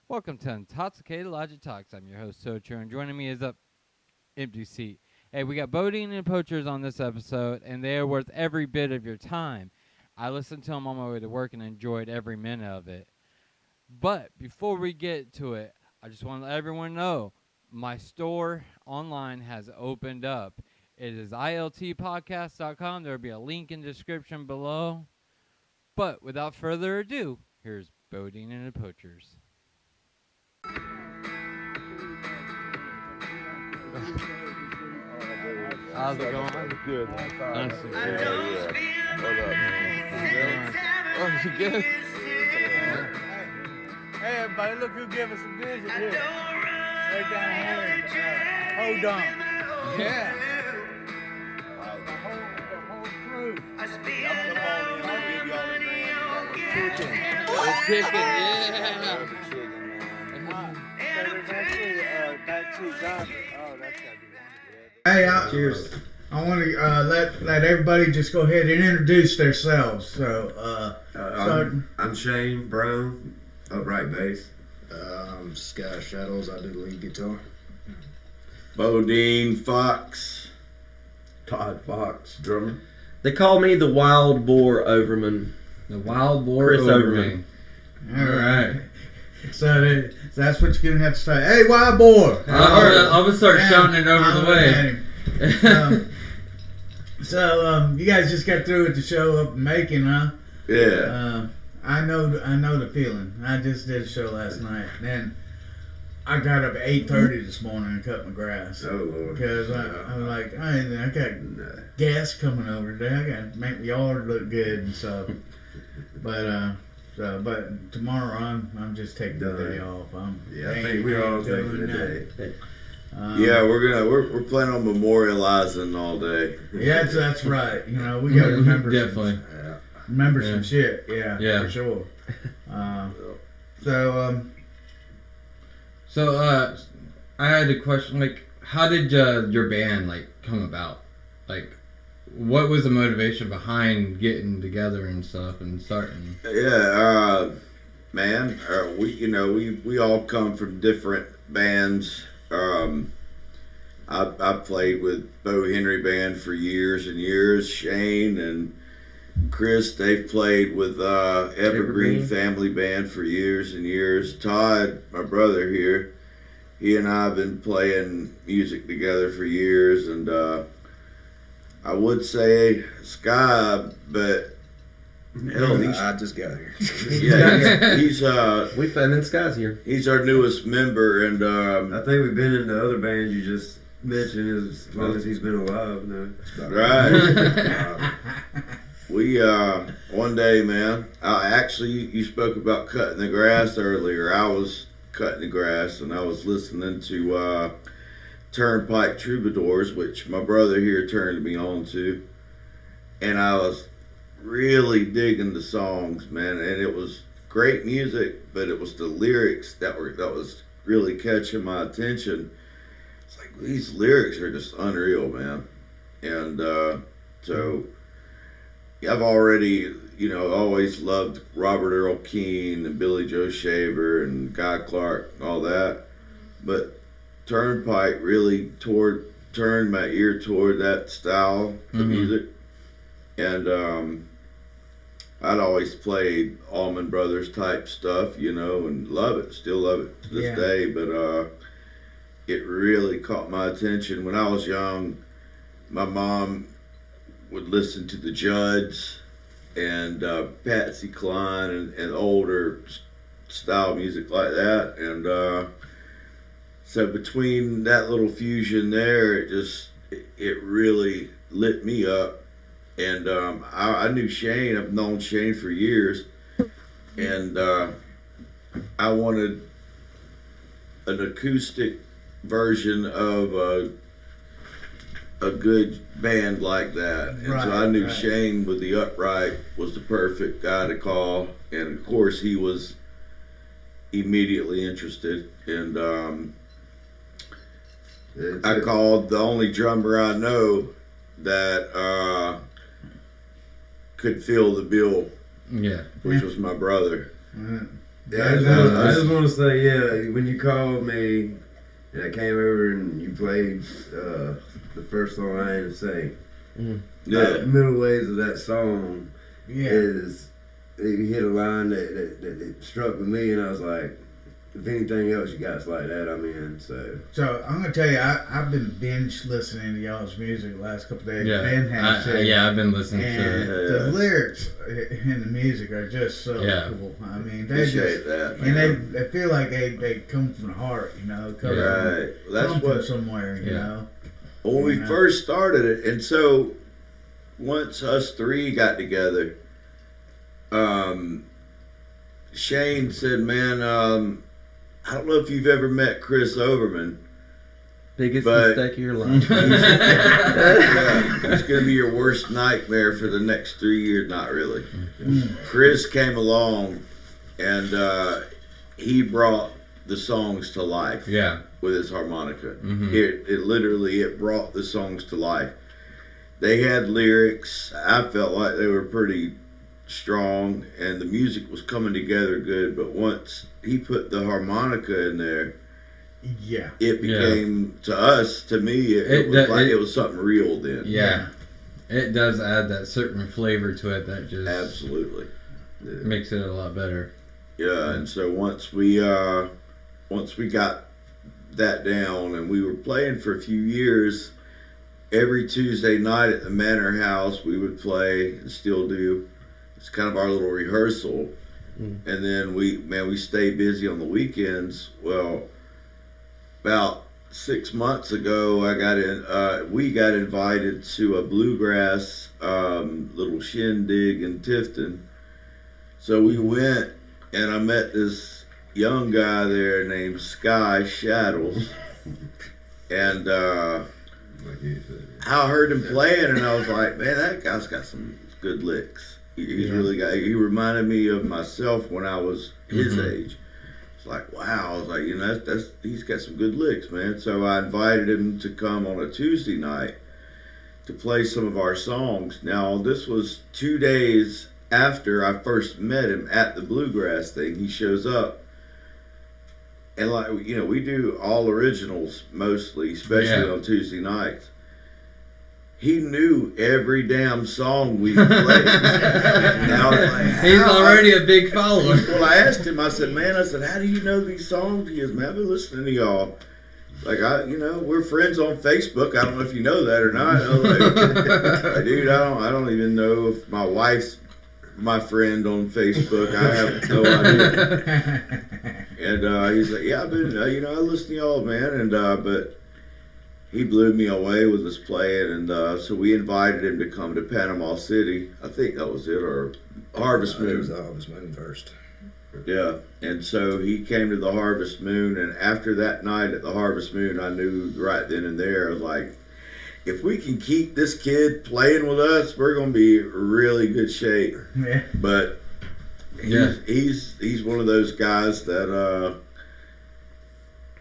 Welcome to Intoxicated Logic Talks. I'm your host, Socher, and joining me is a empty seat. Hey, we got Bodine and Poachers on this episode, and they are worth every bit of your time. I listened to them on my way to work and enjoyed every minute of it. But before we get to it, I just want to let everyone know my store online has opened up. It is iltpodcast.com. There will be a link in the description below. But without further ado, here's Bodine and the Poachers. How's it going? Good. Nice to see you. Yeah. What up, man? Oh, you good? Hey, everybody, look who gave us a visit here. Right down here. Hold on. Yeah. The whole crew. The chicken, yeah. Hey, Cheers. I want to let everybody just go ahead and introduce themselves. So, I'm Shane Brown, upright bass. I'm Sky Shadows. I do lead guitar. Bodine Fox. Todd Fox, drummer. They call me the Wild Boar Overman. The Wild Boar Chris Overman. all right. So that's what you're gonna have to say. Hey, wild boy! I'm gonna start shouting it over the way. So you guys just got through with the show up in Macon, huh? Yeah. I know the feeling. I just did a show last night. Then I got up at 8:30 this morning and cut my grass. Oh, Lord. Because I was like, I got gas coming over today. I got to make my yard look good and stuff. But tomorrow I'm just taking the day off. I think we're all taking the day. Yeah, we're planning on memorializing all day. Yeah, that's right. You know, we got to remember Definitely. remember some shit. Yeah, for sure. So, I had a question. Like, how did your band come about? Like, what was the motivation behind getting together and stuff and starting? Yeah, man. We all come from different bands. I played with Bo Henry Band for years and years. Shane and Chris, they've played with Evergreen Family Band for years and years. Todd, my brother here, he and I have been playing music together for years, and I would say Sky, but hell, I just got here. he's We found in Sky's here. he's our newest member, and I think we've been in the other bands you just mentioned as long as he's been alive. No. right. We one day, man. Actually, you spoke about cutting the grass earlier. I was cutting the grass, and I was listening to Turnpike Troubadours, which my brother here turned me on to, and I was really digging the songs, man. And it was great music, but it was the lyrics that was really catching my attention. It's like these lyrics are just unreal, man. And so. I've already, always loved Robert Earl Keen and Billy Joe Shaver and Guy Clark and all that. But Turnpike really turned my ear toward that style of music. And I'd always played Allman Brothers type stuff, and love it, still love it to this day. But it really caught my attention. When I was young, my mom would listen to the Judds and Patsy Cline and older style music like that, and so between that little fusion there, it really lit me up. And I knew Shane. I've known Shane for years, and I wanted an acoustic version of a good band like that, and so I knew Shane with the Upright was the perfect guy to call, and of course he was immediately interested. And I called the only drummer I know that could fill the bill, which was my brother. Yeah, I just want to say, yeah, when you called me and I came over and you played the first song I ain't sing, middle ways of that song is you hit a line that struck with me, and I was like, if anything else you got like that, I'm in. So I'm gonna tell you, I've been binge listening to y'all's music the last couple of days. Yeah, Ben has too. I've been listening And to it. the lyrics and the music are just so cool. I mean, they Appreciate just that, and man. they feel like they come from the heart, you know. Come Right. from, That's come what from somewhere, you know. when we first started it, and so once us three got together, Shane said, "Man, I don't know if you've ever met Chris Overman. Biggest But- mistake of your life. It's going to be your worst nightmare for the next 3 years." Not really. Chris came along, and he brought the songs to life. Yeah. With his harmonica. Mhm. It literally brought the songs to life. They had lyrics. I felt like they were pretty strong, and the music was coming together good. But once he put the harmonica in there, it became to me, it was like it was something real then. Yeah. It does add that certain flavor to it that just Absolutely makes it a lot better. Yeah, and so once we got that down, and we were playing for a few years, every Tuesday night at the Manor House we would play, and still do. It's kind of our little rehearsal. And then we stay busy on the weekends. Well, about 6 months ago, we got invited to a bluegrass little shindig in Tifton. So we went, and I met this young guy there named Sky Shadows, and I heard him playing, and I was like, man, that guy's got some good licks. He's really got. He reminded me of myself when I was his age. It's like, wow. I was like, he's got some good licks, man. So I invited him to come on a Tuesday night to play some of our songs. Now, this was 2 days after I first met him at the bluegrass thing. He shows up, and we do all originals mostly, especially on Tuesday nights. He knew every damn song we played. Now, he's already a big follower. Well, I asked him, I said, how do you know these songs? He goes, man, I've been listening to y'all. Like, we're friends on Facebook. I don't know if you know that or not. I was like, dude, I don't even know if my wife's my friend on Facebook. I have no idea. And he's like, yeah, I've been, I listen to y'all, man. And but he blew me away with his playing, and so we invited him to come to Panama City. I think that was it, or Harvest Moon. It was the Harvest Moon first. Yeah, and so he came to the Harvest Moon, and after that night at the Harvest Moon, I knew right then and there, I was like, if we can keep this kid playing with us, we're going to be in really good shape. Yeah. But he's one of those guys that,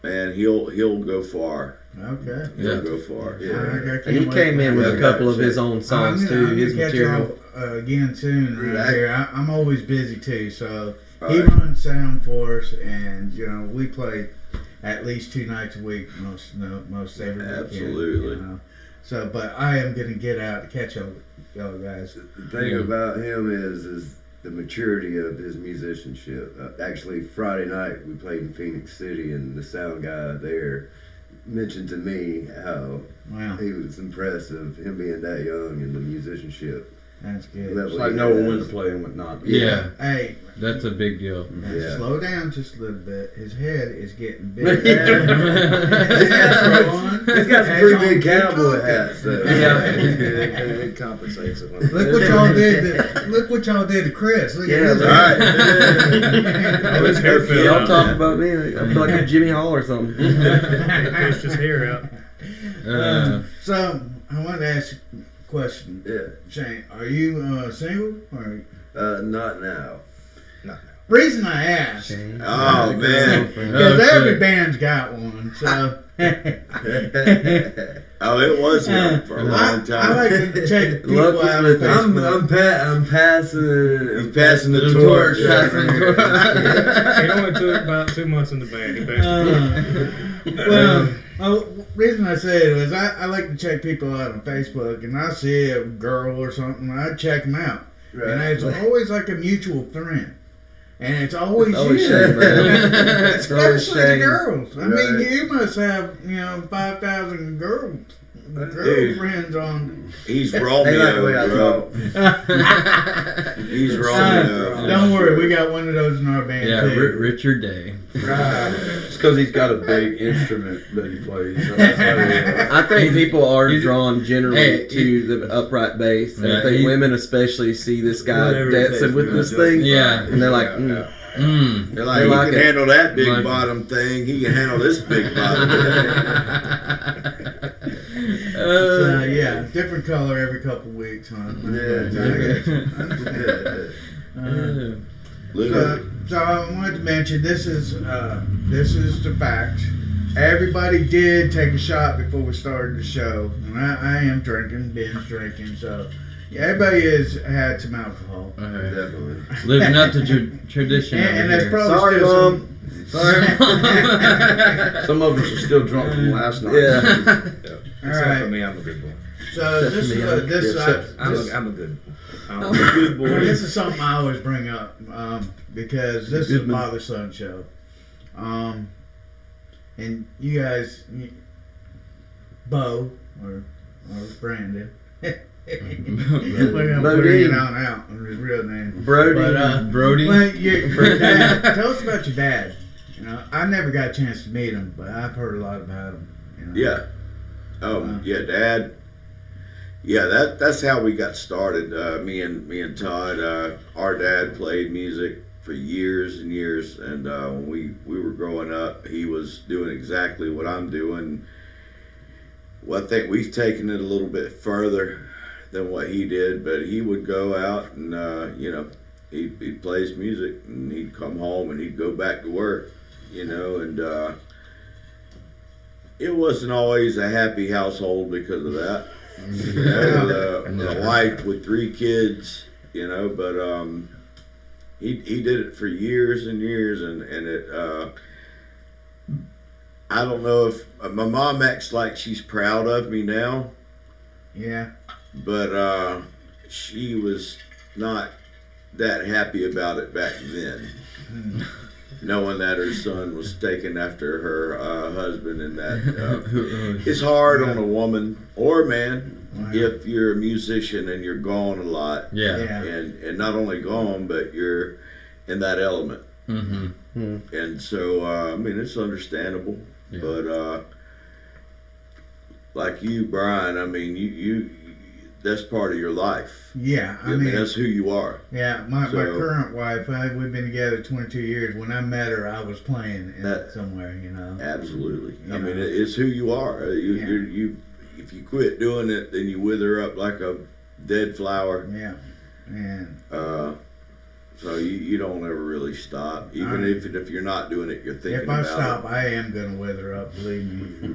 man, he'll go far. Okay. He'll go far. Yeah. And he came in with a couple of his own songs too, his material. Again soon around here. I'm always busy too, so he Right. runs sound for us, and we play at least 2 nights a week, most every weekend. Absolutely. So, but I am gonna get out to catch up with y'all guys. The thing about him is the maturity of his musicianship. Actually, Friday night we played in Phoenix City, and the sound guy there mentioned to me how he was impressed of him being that young and the musicianship. That's good. level It's like he knowing when has. to play and when not. Yeah. Hey, That's a big deal. Yeah. slow down just a little bit. His head is getting big. He's got some pretty big cowboy hats. So. It compensates it. Look what y'all did. Look what y'all did to Chris. Look at his Right. Oh, his hair fell Y'all out. talk about me. I feel like a Jimmy Hall or something. Pushed his hair out. So I wanted to ask you a question. Yeah. Shane, are you single? Or Not now. reason I asked, Oh, man. because every band's got one. So Oh, it was him for a long I time. like to check people Luck is out on with us. Facebook. I'm passing. He's passing the torch. It only took about 2 months in the band. He passed the torch. Well, reason I say it is I like to check people out on Facebook, and I see a girl or something, I check them out. And it's always like a mutual friend. And it's always It's always you. Shane, man. It's always Especially the Shane. girls. I mean, Right. you must have, 5,000 girlfriends on. He's They like the way I Romeo, talk. bro. He's Romeo. Don't worry, we got one of those in our band Yeah, too. Richard Day. It's because he's got a big instrument that he plays. So that's how he- I think people are He's- drawn generally Hey, to the upright bass. And Yeah, I think he- women especially see this guy Whatever it dancing takes with to this adjust thing. the Yeah. vibe. And they're like, Yeah. They're like, They he like can it. handle that big Like- bottom thing. He can handle this big bottom thing. Yeah, different color every couple weeks, huh? Literally. So I wanted to mention this is the fact. Everybody did take a shot before we started the show, and I am drinking, binge drinking. So yeah, everybody has had some alcohol, Okay. Definitely. Living up to tradition. and over that's here. probably Sorry, still Mom. Sorry, Mom. Some of us are still drunk from last night. Yeah. All Except right. for me, I'm a good boy. So this Me, is I'm a good boy. I'm a Good boy. this is something I always bring up because this is a Goodman. father-son show, and you guys, Bo or Brandon, we're gonna put Bodine. it on out on his real name. Brody. But, Brody. well, your dad, tell us about your dad. I never got a chance to meet him, but I've heard a lot about him. Yeah. Oh, yeah, Dad. Yeah, that's how we got started. Me and Todd. Our dad played music for years and years, and when we were growing up, he was doing exactly what I'm doing. Well, I think we've taken it a little bit further than what he did, but he would go out and he plays music, and he'd come home and he'd go back to work, and it wasn't always a happy household because of that. The wife with 3 kids, but he did it for years and years, and it I don't know if my mom acts like she's proud of me now, Yeah. but she was not that happy about it back then, knowing that her son was taken after her husband, and that it's hard on a woman or a man Wow. if you're a musician and you're gone a lot, Yeah. Yeah. and not only gone, but you're in that element. Mm-hmm. And so, I mean, it's understandable, Yeah. but like you, Brian, I mean, you that's part of your life. Yeah. I mean, that's who you are. Yeah, my So- current wife, we've been together 22 years. When I met her, I was playing That- somewhere, Absolutely. I You mean, know. it's who you are. Yeah. You, if you quit doing it, then you wither up like a dead flower. Yeah, and So you don't ever really stop, even Right. if you're not doing it, you're thinking if I about stop, I am gonna wither up. Believe me.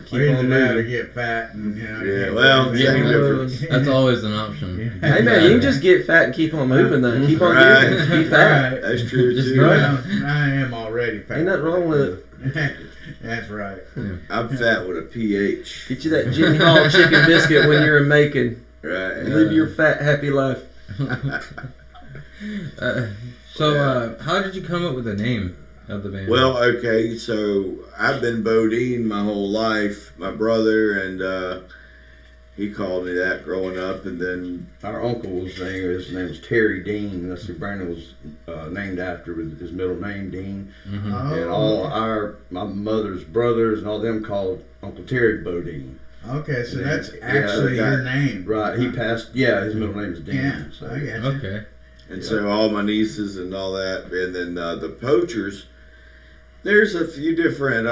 Keep Either on that or moving. get fat, and Yeah, well, Yeah. same difference. That's always an option. Yeah. Hey man, you can just get fat and keep on moving though. Keep on Right. getting, keep fat. That's true Just too. right. Well, I am already fat. Ain't nothing wrong with it. That's right. I'm fat with a PH. Get you that Jimmy Hall chicken biscuit when you're in Macon. Right. Live your fat, happy life. How did you come up with the name of the band? Well, okay, so I've been Bodine my whole life. My brother, and he called me that growing up, and then Our uncle was named, his name was Terry Dean. That's who Brandon was named after, with his middle name, Dean. Mhm. Oh, And all my mother's brothers and all them called Uncle Terry Bodine. okay, so that's Yeah, actually that- your name. Right, he passed, his middle name is Dean. Yeah, So. I got you. Okay. and so all my nieces and all that, and then the Poachers. There's a few different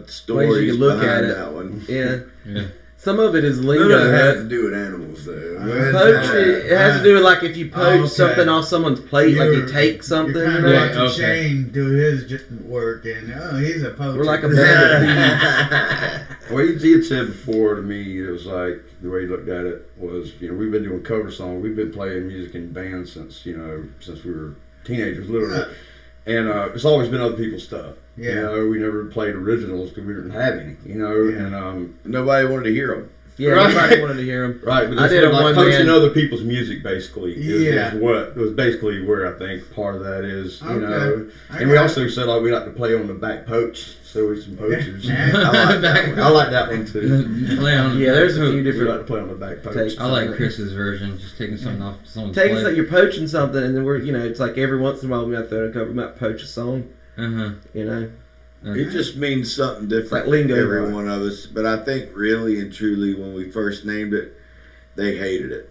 stories look behind at it. that one. Yeah. Yeah. Some of it is None lingo. of it has Right? to do with animals, though. Poach, it has to do with like if you poach okay. something off someone's plate, like you take something. You're kind you of know? watching Shane do his work, and he's a poacher. We're like a band of thieves. Well, he had said before to me, it was like, the way he looked at it was, we've been doing cover songs. We've been playing music in bands since we were teenagers, literally. And it's always been other people's stuff. Yeah. We never played originals because we didn't have any, and Nobody wanted to hear them. Yeah, Right. everybody wanted to hear him. right. But I did it like one poaching man. other people's music basically Yeah. is what was basically where I think part of that is, Okay. And we also said like we like to play on the back poach, so we're some poachers. Yeah. I like that one. I like that one too. You play on. Yeah, there's a few We like to different play on the back poach. takes. I like Chris's version, just taking something off someone's Take us plate. that you're poaching something, and then we're, it's like every once in a while we might throw in a cover, we might poach a song, Uh-huh. It just means something different Like lingo, to every right? one of us. But I think really and truly when we first named it, they hated it.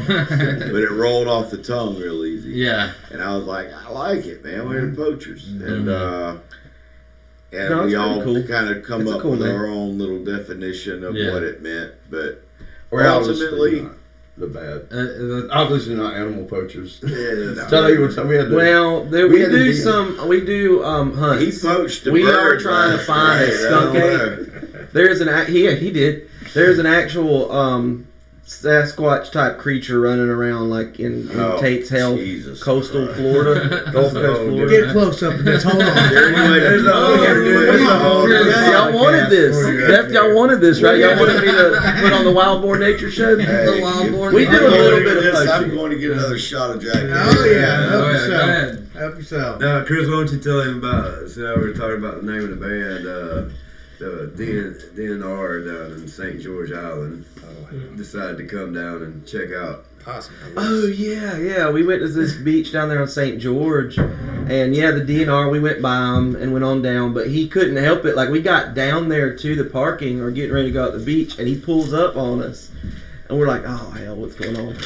But it rolled off the tongue real easy. Yeah. And I was like, I like it, man. We're the Poachers. And No, we it's all pretty cool. kind of come It's a up cool with name. our own little definition of Yeah. what it meant. But Ultimately, ultimately, not the bad. Obviously not animal poachers. yeah, Tell you what, we had to, Well, We we had to do be- we do he hunts. poached a We bird are trying to last find a night. I skunk don't ape. know. There's an he did. There's an actual Sasquatch type creature running around like in Oh, Tate's Health, Jesus coastal Christ. Florida, Gulf Coast, Florida. Get close up to this. Hold on. There's the whole- There's the whole- Y'all wanted this. Y'all wanted this, right? Y'all wanted me to put on the Wild Boar Nature Show. Hey, wild if- boar. We if do I'm a little going to bit of this, I'm poaching. going to get another shot of Jack. Oh yeah, help Go yourself. ahead. Help yourself. Now, Chris, why don't you tell him about, we were talking about the name of the band, the DNR down in St. George Island decided to come down and check out. Possibly. Oh yeah. We went to this beach down there on St. George, and the DNR. We went by him and went on down, but he couldn't help it. Like we got down there to the parking or getting ready to go out the beach, and he pulls up on us, and we're like, "Oh hell, what's going on?"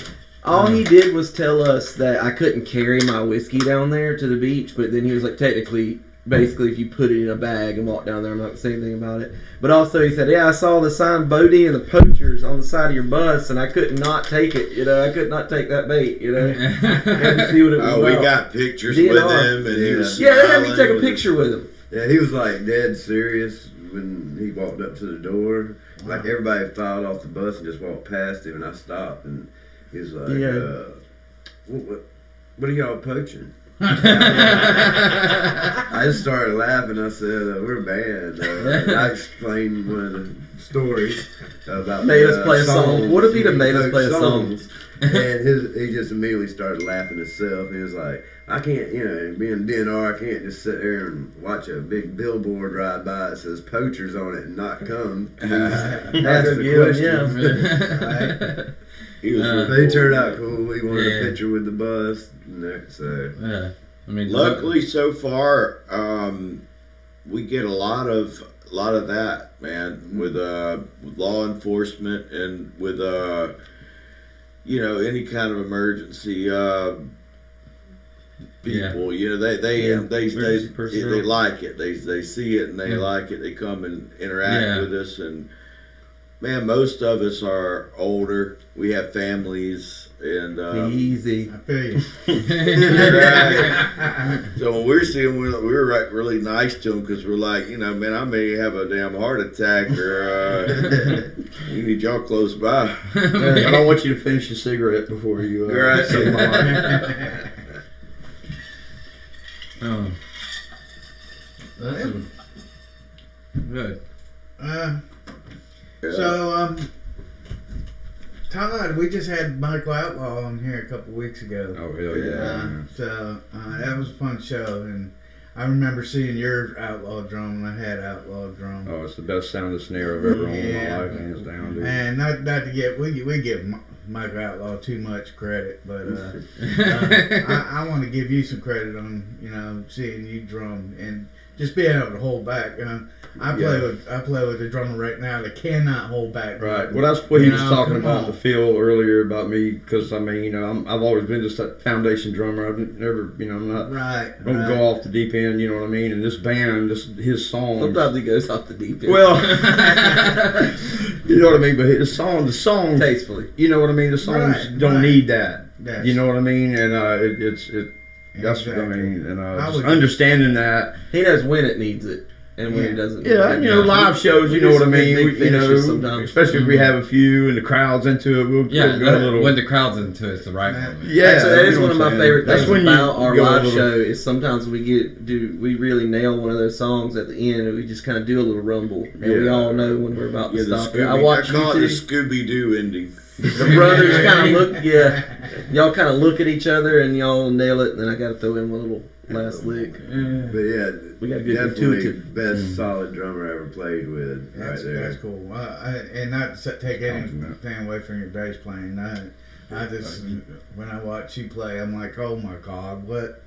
All he did was tell us that I couldn't carry my whiskey down there to the beach, but then he was like, basically, if you put it in a bag and walk down there, I'm not going to say anything about it. But also he said, yeah, I saw the sign Bodie and the Poachers on the side of your bus, and I could not take it, I could not take that bait, had to see what it was Oh, we about. got pictures DNR. with him, and he was Yeah, they had me smiling take a with his- picture with him. Yeah, he was like dead serious when he walked up to the door. Like everybody filed off the bus and just walked past him, and I stopped, and he was like, Yeah. what are y'all poaching? I just started laughing. I said, we're a band. And I explained one of the stories about Made us play a song. songs. What if he'd have He made us poached play a song? songs. And he just immediately started laughing himself. He was like, I can't, being DNR, I can't just sit there and watch a big billboard ride by that says Poachers on it and not come. Ask the question. He was But really he turned cool, out cool. We wanted Yeah. a picture with the bus. And that, so Yeah. I mean, Luckily, so far, we get a lot of that, man, with law enforcement and with any kind of emergency people. They emergency personnel. they like it. They see it and they like it. They come and interact with us, and man, most of us are older. We have families, and Easy. I feel you. right. So when we're seeing, we were like really nice to them because we're like, man, I may have a damn heart attack, or you need y'all close by. I don't want you to finish your cigarette before you Right. save my life. Oh. That's good. Yeah. Todd, we just had Michael Outlaw on here a couple weeks ago. Oh hell yeah! That was a fun show, and I remember seeing your outlaw drum, and I had outlaw drum. Oh, it's the best sounding snare I've ever owned in my Yeah. life, hands down, dude. And not to get we get Michael Outlaw too much credit, but I want to give you some credit on seeing you drum and just being able to hold back. I play with a drummer right now that cannot hold back. Right. Well, that's what he was talking come about on. the feel earlier about me, because I mean, I've always been just a foundation drummer. I've never, I'm not don't go off the deep end. You know what I mean? And this band, his songs. Sometimes he goes off the deep end. Well, you know what I mean. But the songs, tastefully. You know what I mean. The songs don't need that. Yes. You know what I mean? And that's what I Exactly. mean. And I just would- understanding that. He knows when it needs it and when Yeah. it doesn't. Yeah, need it. live shows, We you know do what I some mean. big finishes sometimes. Especially if we have a few and the crowd's into it, we'll Yeah, go a little. when the crowd's into it, it's the right Yeah. moment. Yeah, Actually, that you is know one of what my I'm favorite saying. things That's when you about our go a live little- show is sometimes we really nail one of those songs at the end and we just kind of do a little rumble and we Yeah. all know when we're about to Yeah, the stop. Scooby, I watch I call it you the two. Scooby Doo ending. The brothers kind of look, y'all kind of look at each other and y'all nail it. And then I got to throw in one little last lick. But yeah, We got a good definitely intuitive. best solid drummer I ever played with. That's right there. that's cool. And not to take anything away from your bass playing. I just when I watch you play, I'm like, oh my God, what?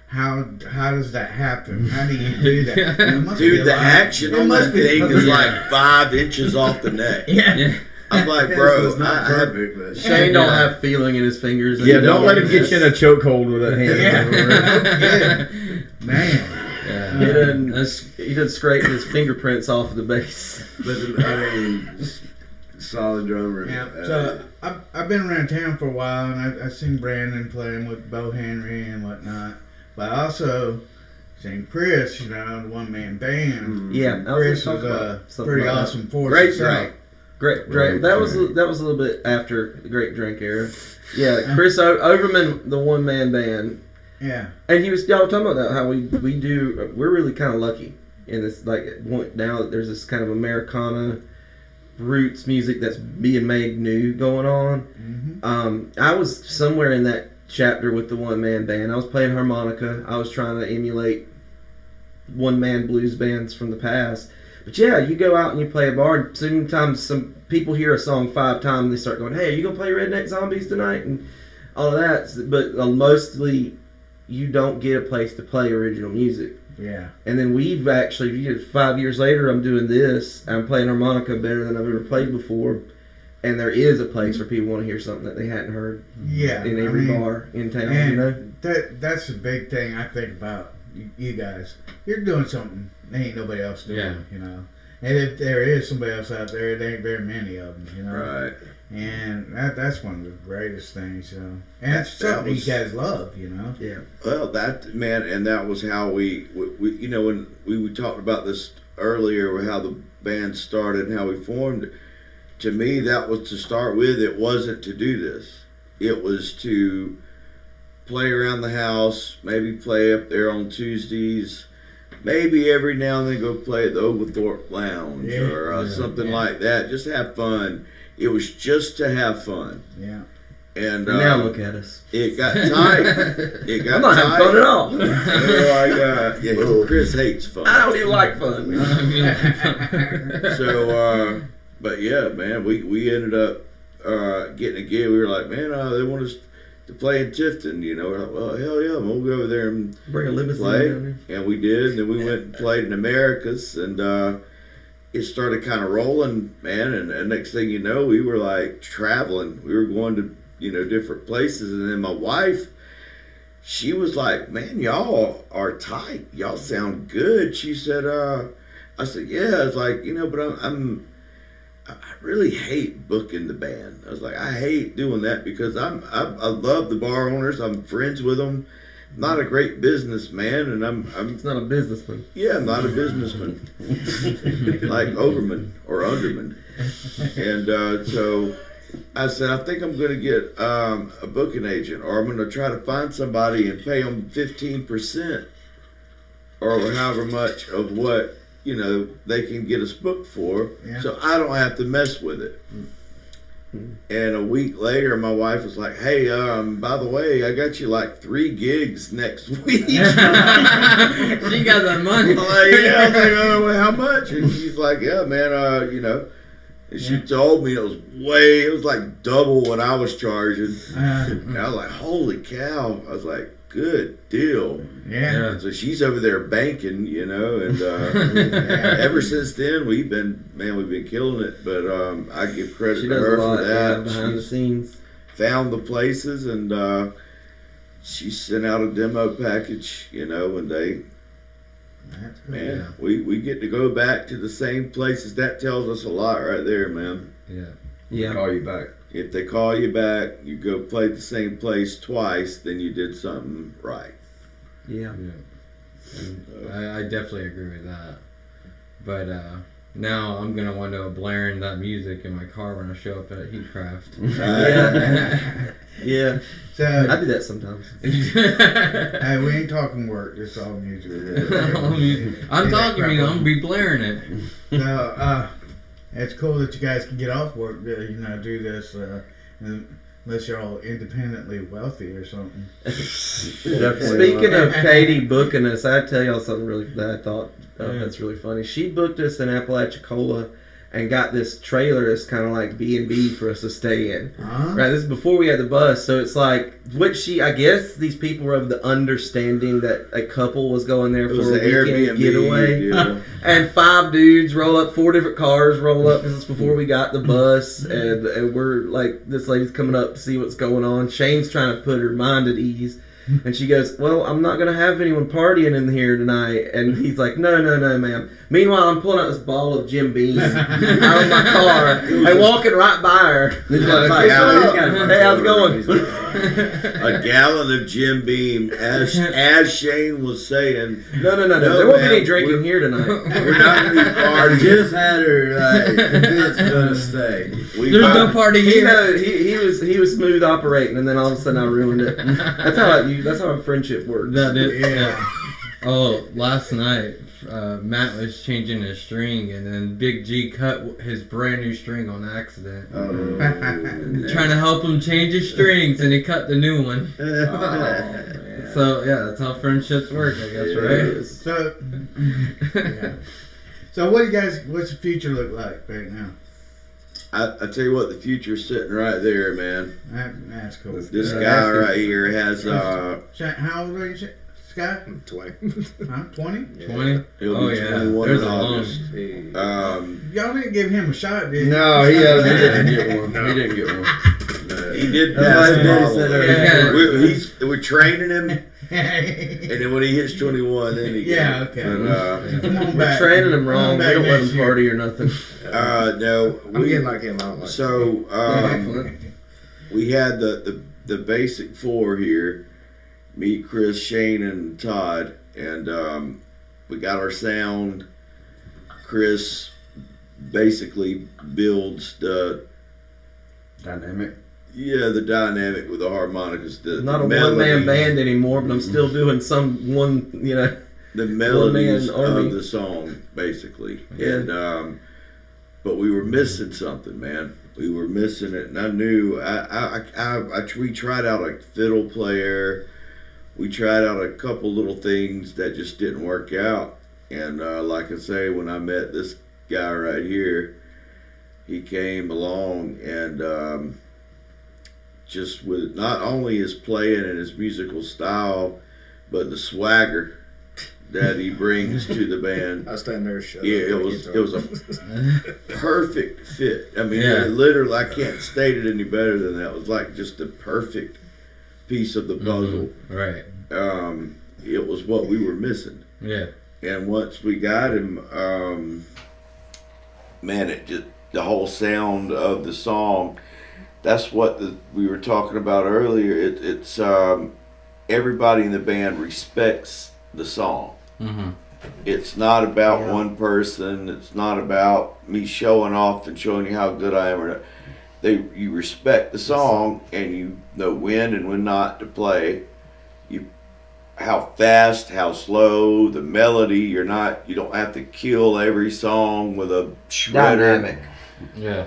How does that happen? How do you do that? It must be Dude, the a lot. action It on must that be- thing is yeah. like 5 inches off the neck. Yeah. I'm like, Yeah, so bro, it's not I have perfect, but Shane don't have feeling in his fingers. and Yeah, he don't let him get you in a chokehold with that hand. Yeah. Man. Yeah. He doesn't, That's- he doesn't scrape his fingerprints off of the bass. but I mean, solid drummer. Yeah. So I've been around town for a while, and I've seen Brandon playing with Bo Henry and whatnot. But I also seen Chris, the one-man band. Yeah, I was Chris gonna is talk a about something pretty like that. awesome force. Great himself. drink. Great drink. That was a little bit after the Great Drink era. Yeah, Chris Overman, the one man band, Yeah. and y'all were talking about that how we're really kind of lucky in this now that there's this kind of Americana roots music that's being made new going on. Mm-hmm. I was somewhere in that chapter with the one man band. I was playing harmonica. I was trying to emulate one man blues bands from the past. But yeah, you go out and you play a bar, and sometimes some people hear a song 5 times and they start going, hey, are you going to play Redneck Zombies tonight? And all of that. But mostly, you don't get a place to play original music. Yeah. And then we've actually, 5 years later, I'm doing this. I'm playing harmonica better than I've ever played before. And there is a place where people want to hear something that they hadn't heard Yeah. in every bar in town, And that's the big thing I think about you guys. You're doing something there ain't nobody else doing, Yeah. And if there is somebody else out there, there ain't very many of them, Right. And that's one of the greatest things, And it's That something was- you guys love, Yeah. Well, that man, and that was how we when we talked about this earlier, how the band started and how we formed. To me, that was to start with. It wasn't to do this. It was to play around the house, maybe play up there on Tuesdays, maybe every now and then go play at the Oglethorpe Lounge or something like that. Just have fun. It was just to have fun. Yeah. And Now look at us. it got tight. It got I'm not having fun at all. Yeah, Chris hates fun. I don't even like fun. So, but yeah, man, we ended up getting a gig. We were like, man, they want us to play in Tifton. We're like, well, hell yeah, we'll go over there and Bring a limousine play. down And we did. And then we went and played in Americas, and it started kind of rolling, man. And next thing you know, we were like traveling. We were going to different places. And then my wife, she was like, man, y'all are tight. Y'all sound good. She said, I said, yeah. It's like, but I really hate booking the band. I was like, I hate doing that because I love the bar owners. I'm friends with them. I'm not a great businessman, and I'm It's not a businessman. yeah, I'm not a businessman like Overman or Underman. And so I said, I think I'm going to get a booking agent, or I'm going to try to find somebody and pay them 15% or however much of what they can get us booked for, so I don't have to mess with it. And a week later, my wife was like, hey, by the way, I got you like 3 gigs next week. She got that money. I'm like, yeah. I was like, oh, well, how much? And she's like, yeah, man, And she told me it was like double what I was charging. And I was like, holy cow. I was like, good deal. Yeah. So she's over there banking, and ever since then we've been killing it. But I give credit She to does her a lot for that. behind the scenes. Found the places, and she sent out a demo package, and they, That's cool. man, we get to go back to the same places. That tells us a lot right there, man. Yeah. Yeah. Call you back. If they call you back, you go play the same place twice, then you did something right. Yeah. I definitely agree with that. But now I'm gonna wind up blaring that music in my car when I show up at Heatcraft. Yeah. Yeah. So, I do that sometimes. hey, we ain't talking work. It's all music. I'm talking to you. I'm gonna be blaring it. So, it's cool that you guys can get off work, do this, unless you're all independently wealthy or something. Speaking of Katie booking us, I tell y'all something really that I thought that's really funny. She booked us in Apalachicola and got this trailer that's kind of like B&B for us to stay in. Huh? Right, this is before we had the bus, so it's like, I guess these people were of the understanding that a couple was going there It was for a the weekend Airbnb getaway. deal. And 5 dudes roll up, 4 different cars roll up because it's before we got the bus, and we're like, this lady's coming up to see what's going on. Shane's trying to put her mind at ease. And she goes, well, I'm not going to have anyone partying in here tonight. And he's like, no, ma'am. Meanwhile, I'm pulling out this bottle of Jim Beam out of my car and walking right by her. He's like, Hey, hey, how's it going? A gallon of Jim Beam, as Shane was saying. No. There won't be ma'am, any drinking here tonight. We're not going to be I partying. just had her convinced to stay. We There's no buy- party He, here. he was smooth operating, and then all of a sudden I ruined it. That's how a friendship works. That is, Yeah. Oh, last night Matt was changing his string, and then Big G cut his brand new string on accident. Trying to help him change his strings, and he cut the new one. So yeah, that's how friendships work, I guess, right? So, yeah. So what's the future look like right now? I tell you what, the future's sitting right there, man. That's cool. This guy right here has How old are you, Scott? 20. Huh? 20? 20? he'll Oh be yeah, 21 there's in a long. August. Y'all didn't give him a shot, did you? No, he didn't get one. He didn't get one. He did That's pass why the Daddy bottle. said Yeah. We're training him, and then when he hits 21, then he Yeah, gets it. okay. But, Come on We're back. training him Come wrong. on We back don't let next him year. party or nothing. no, I'm getting like him. I don't like so we had the basic 4 here: me, Chris, Shane, and Todd, and we got our sound. Chris basically builds the Dynamic. dynamic with the harmonicas. Not a melodies, one-man band anymore, but I'm still doing The melodies one-man army. of the song, basically. Yeah. And but we were missing something, man. We were missing it, and I knew. We tried out a fiddle player. We tried out a couple little things that just didn't work out. And like I say, when I met this guy right here, he came along and just with not only his playing and his musical style, but the swagger that he brings to the band. I stand there. Shut Yeah, up. it was a perfect fit. I mean, Yeah. literally, I can't state it any better than that. It was like just the perfect piece of the puzzle. Right. It was what we were missing. Yeah. And once we got him, man, it just the whole sound of the song. That's what we were talking about earlier. It's everybody in the band respects the song. Mm-hmm. It's not about one person. It's not about me showing off and showing you how good I am. Or not. You respect the song, and you know when and when not to play. How fast, how slow, the melody. You don't have to kill every song with a shredder. Dynamic. Yeah.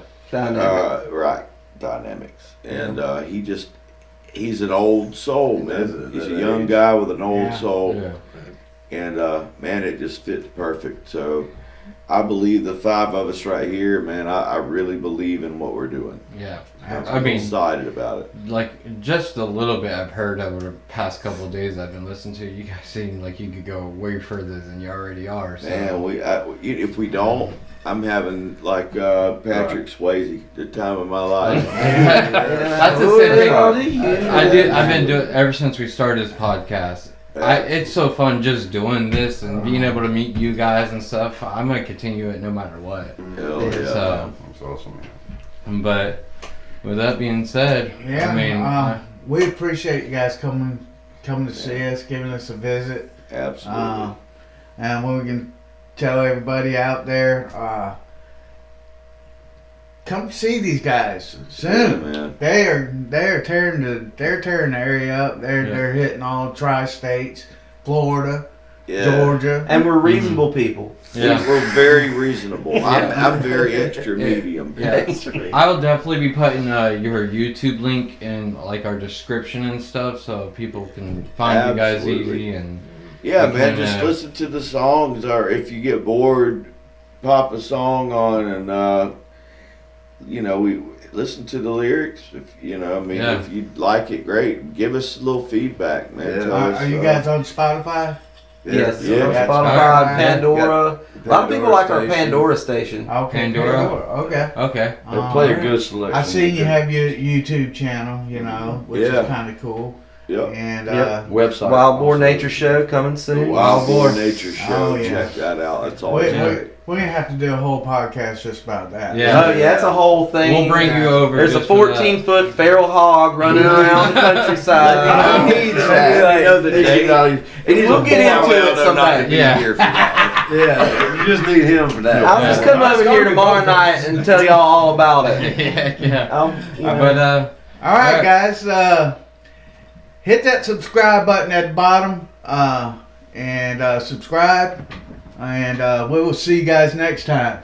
Right, dynamics. And he's an old soul, man. He's a young guy with an old soul. Yeah. And man, it just fits perfect. So I believe the 5 of us right here, man. I really believe in what we're doing. Yeah. I'm excited about it. Like, just a little bit I've heard over the past couple of days I've been listening to. You guys seem like you could go way further than you already are. So. Man, if we don't, I'm having like Patrick Swayze, the time of my life. That's the same thing. I've been doing ever since we started this podcast. It's so fun just doing this and being able to meet you guys and stuff. I'm gonna continue it no matter what. Hell yeah. So, That's awesome, man. but with that being said, Yeah, I mean, we appreciate you guys coming to see us, giving us a visit. Absolutely. And we can tell everybody out there, come see these guys soon. Yeah, man. They're tearing the area up. They're hitting all tri-states, Florida, Georgia, And we're reasonable people. yeah. We're very reasonable. I'm very extra medium. Yeah. I will definitely be putting your YouTube link in like our description and stuff, so people can find you guys Absolutely. easy and. Yeah, We man, can, just listen to the songs, or if you get bored, pop a song on, and we listen to the lyrics. If if you like it, great. Give us a little feedback, man. Yeah. Tell us, are you guys on Spotify? Yes, Yeah. on Yeah. Spotify, Yeah. Pandora. A lot of people like our Station. Pandora station. Okay, Pandora? Okay. Okay. They play a Alright. good selection. I seen you have your YouTube channel, which Yeah. is kind of cool. Yep. And Yep. Website. Wild Boar also. Nature Show coming The soon. Wild Boar Boar. Nature Show. Oh, yeah. Check that out. That's all. we great. have to do a whole podcast just about that. Yeah. Oh yeah, it's a whole thing. We'll bring you over. There's a just for that. 14-foot feral hog running around the countryside. He needs that. You know the date. We'll get into it sometime. Yeah. Yeah, you just need him for that. I'll just come over here tomorrow night and tell y'all all about it. yeah. But All right, Alright. guys. Hit that subscribe button at the bottom and subscribe. And we will see you guys next time.